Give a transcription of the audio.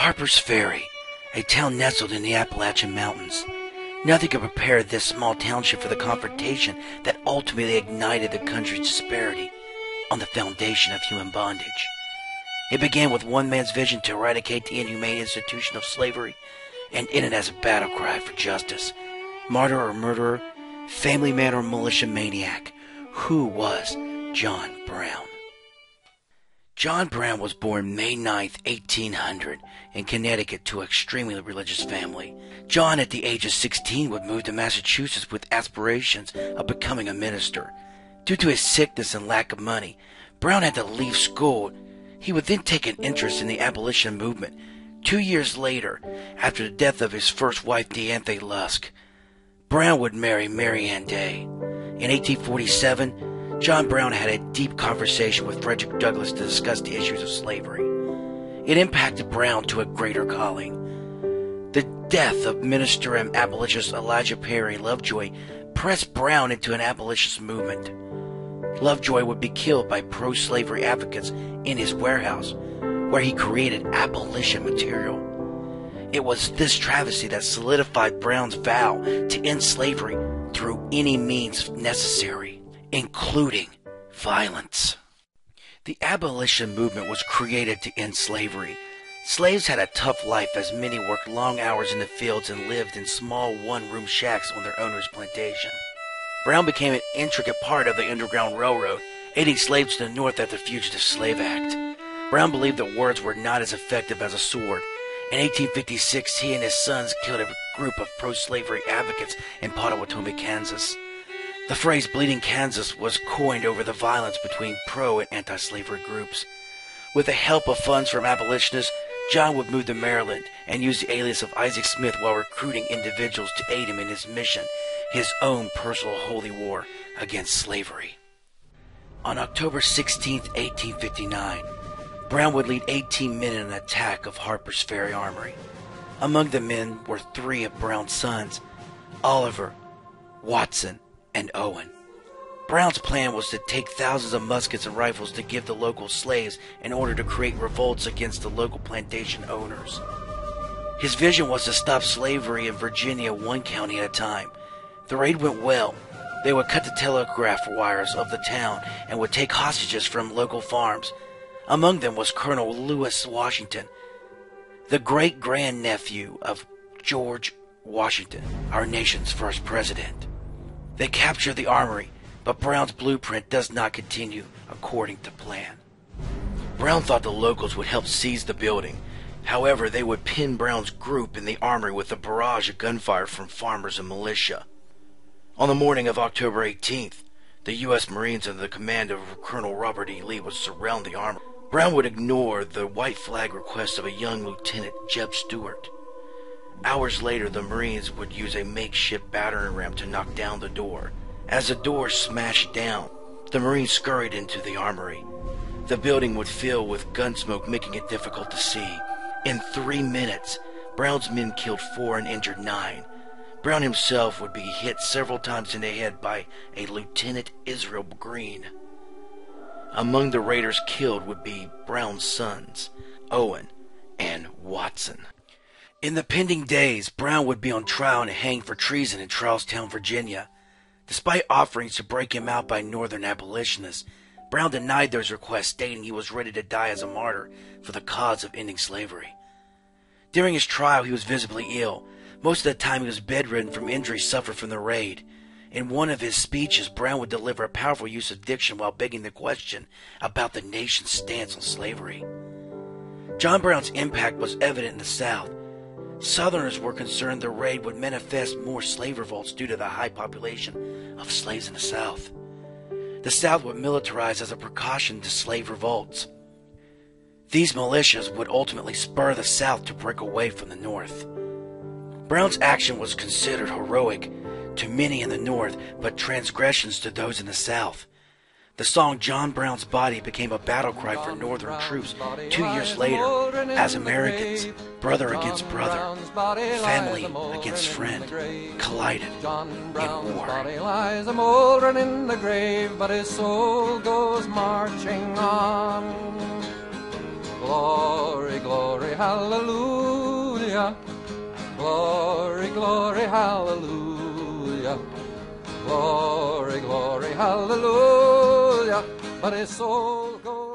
Harper's Ferry, a town nestled in the Appalachian Mountains. Nothing could prepare this small township for the confrontation that ultimately ignited the country's disparity on the foundation of human bondage. It began with one man's vision to eradicate the inhumane institution of slavery and ended as a battle cry for justice. Martyr or murderer, family man or militia maniac, who was John Brown? John Brown was born May 9, 1800, in Connecticut to an extremely religious family. John, at the age of 16, would move to Massachusetts with aspirations of becoming a minister. Due to his sickness and lack of money, Brown had to leave school. He would then take an interest in the abolition movement. 2 years later, after the death of his first wife, Diantha Lusk, Brown would marry Mary Ann Day. In 1847, John Brown had a deep conversation with Frederick Douglass to discuss the issues of slavery. It impacted Brown to a greater calling. The death of minister and abolitionist Elijah Perry Lovejoy pressed Brown into an abolitionist movement. Lovejoy would be killed by pro-slavery advocates in his warehouse, where he created abolition material. It was this travesty that solidified Brown's vow to end slavery through any means necessary, including violence. The abolition movement was created to end slavery. Slaves had a tough life as many worked long hours in the fields and lived in small one-room shacks on their owner's plantation. Brown became an intricate part of the Underground Railroad, aiding slaves to the North at the Fugitive Slave Act. Brown believed that words were not as effective as a sword. In 1856, he and his sons killed a group of pro-slavery advocates in Potawatomi, Kansas. The phrase "Bleeding Kansas" was coined over the violence between pro- and anti-slavery groups. With the help of funds from abolitionists, John would move to Maryland and use the alias of Isaac Smith while recruiting individuals to aid him in his mission, his own personal holy war against slavery. On October 16, 1859, Brown would lead 18 men in an attack of Harper's Ferry Armory. Among the men were 3 of Brown's sons, Oliver, Watson, and Owen. Brown's plan was to take thousands of muskets and rifles to give the local slaves in order to create revolts against the local plantation owners. His vision was to stop slavery in Virginia one county at a time. The raid went well. They would cut the telegraph wires of the town and would take hostages from local farms. Among them was Colonel Lewis Washington, the great-grandnephew of George Washington, our nation's first president. They captured the armory, but Brown's blueprint does not continue according to plan. Brown thought the locals would help seize the building. However, they would pin Brown's group in the armory with a barrage of gunfire from farmers and militia. On the morning of October 18th, the U.S. Marines under the command of Colonel Robert E. Lee would surround the armory. Brown would ignore the white flag request of a young Lieutenant Jeb Stewart. Hours later, the Marines would use a makeshift battering ram to knock down the door. As the door smashed down, the Marines scurried into the armory. The building would fill with gun smoke, making it difficult to see. In 3 minutes, Brown's men killed 4 and injured 9. Brown himself would be hit several times in the head by a Lieutenant Israel Green. Among the raiders killed would be Brown's sons, Owen and Watson. In the pending days, Brown would be on trial and hanged for treason in Charlestown, Virginia. Despite offerings to break him out by Northern abolitionists, Brown denied those requests, stating he was ready to die as a martyr for the cause of ending slavery. During his trial, he was visibly ill. Most of the time, he was bedridden from injuries suffered from the raid. In one of his speeches, Brown would deliver a powerful use of diction while begging the question about the nation's stance on slavery. John Brown's impact was evident in the South. Southerners were concerned the raid would manifest more slave revolts due to the high population of slaves in the South. The South would militarize as a precaution to slave revolts. These militias would ultimately spur the South to break away from the North. Brown's action was considered heroic to many in the North, but transgressions to those in the South. The song "John Brown's Body" became a battle cry for Northern troops 2 years later, as Americans, brother against brother, family against friend, collided in war. Body lies a mouldering in the grave, but his soul goes marching on. Glory, glory, hallelujah. hallelujah. Glory, glory, hallelujah. Glory, glory, hallelujah. But his soul goes